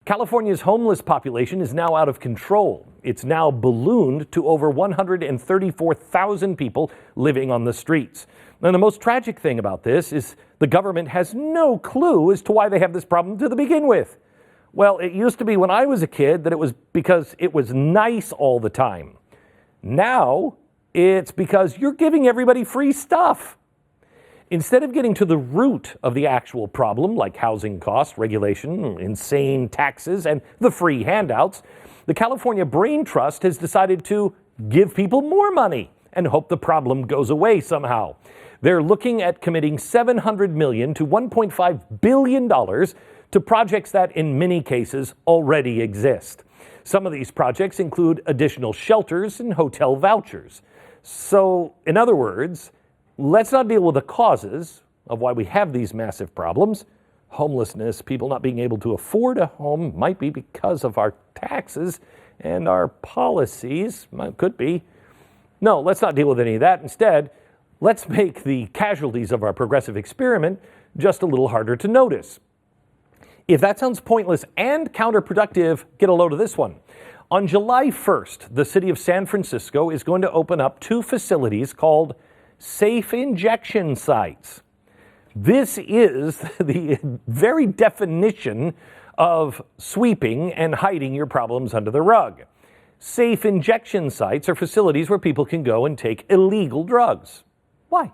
California's homeless population is now out of control. It's now ballooned to over 134,000 people living on the streets. And the most tragic thing about this is the government has no clue as to why they have this problem to begin with. Well, it used to be when I was a kid that it was because it was nice all the time. Now, it's because you're giving everybody free stuff. Instead of getting to the root of the actual problem, like housing cost regulation, insane taxes, and the free handouts, the California Brain Trust has decided to give people more money and hope the problem goes away somehow. They're looking at committing $700 million to $1.5 billion to projects that, in many cases, already exist. Some of these projects include additional shelters and hotel vouchers. So, in other words, let's not deal with the causes of why we have these massive problems. Homelessness, people not being able to afford a home, might be because of our taxes and our policies. Could be. No, let's not deal with any of that. Instead, let's make the casualties of our progressive experiment just a little harder to notice. If that sounds pointless and counterproductive, get a load of this one. On July 1st, the city of San Francisco is going to open up 2 facilities called safe injection sites. This is the very definition of sweeping and hiding your problems under the rug. Safe injection sites are facilities where people can go and take illegal drugs. Why?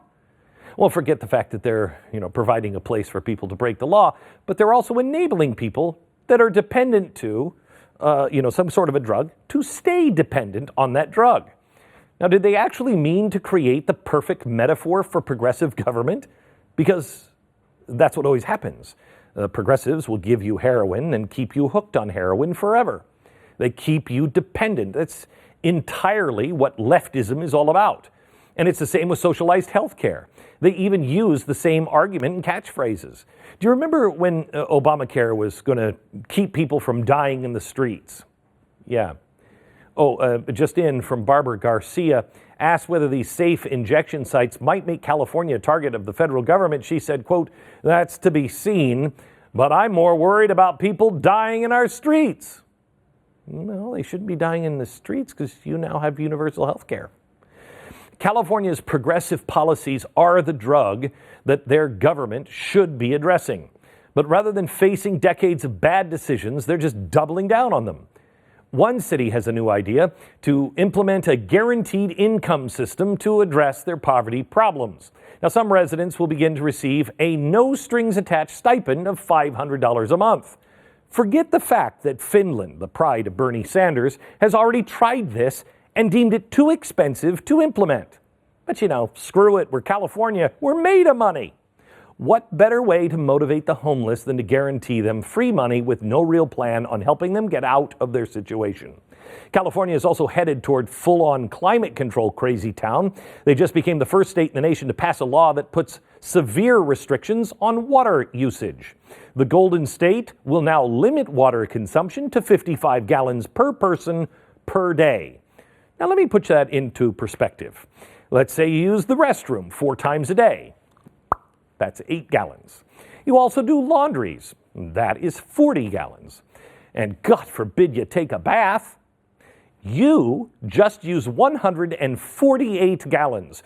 Well, forget the fact that they're, providing a place for people to break the law, but they're also enabling people that are dependent to, some sort of a drug to stay dependent on that drug. Now, did they actually mean to create the perfect metaphor for progressive government? Because that's what always happens. Progressives will give you heroin and keep you hooked on heroin forever. They keep you dependent. That's entirely what leftism is all about. And it's the same with socialized health care. They even use the same argument and catchphrases. Do you remember when Obamacare was going to keep people from dying in the streets? Yeah. Just in from Barbara Garcia, asked whether these safe injection sites might make California a target of the federal government. She said, quote, "That's to be seen, but I'm more worried about people dying in our streets." Well, they shouldn't be dying in the streets because you now have universal health care. California's progressive policies are the drug that their government should be addressing. But rather than facing decades of bad decisions, they're just doubling down on them. One city has a new idea to implement a guaranteed income system to address their poverty problems. Now, some residents will begin to receive a no-strings-attached stipend of $500 a month. Forget the fact that Finland, the pride of Bernie Sanders, has already tried this and deemed it too expensive to implement. But screw it, we're California, we're made of money. What better way to motivate the homeless than to guarantee them free money with no real plan on helping them get out of their situation? California is also headed toward full-on climate control crazy town. They just became the first state in the nation to pass a law that puts severe restrictions on water usage. The Golden State will now limit water consumption to 55 gallons per person per day. Now, let me put that into perspective. Let's say you use the restroom 4 times a day. That's 8 gallons. You also do laundries. That is 40 gallons. And God forbid you take a bath. You just use 148 gallons.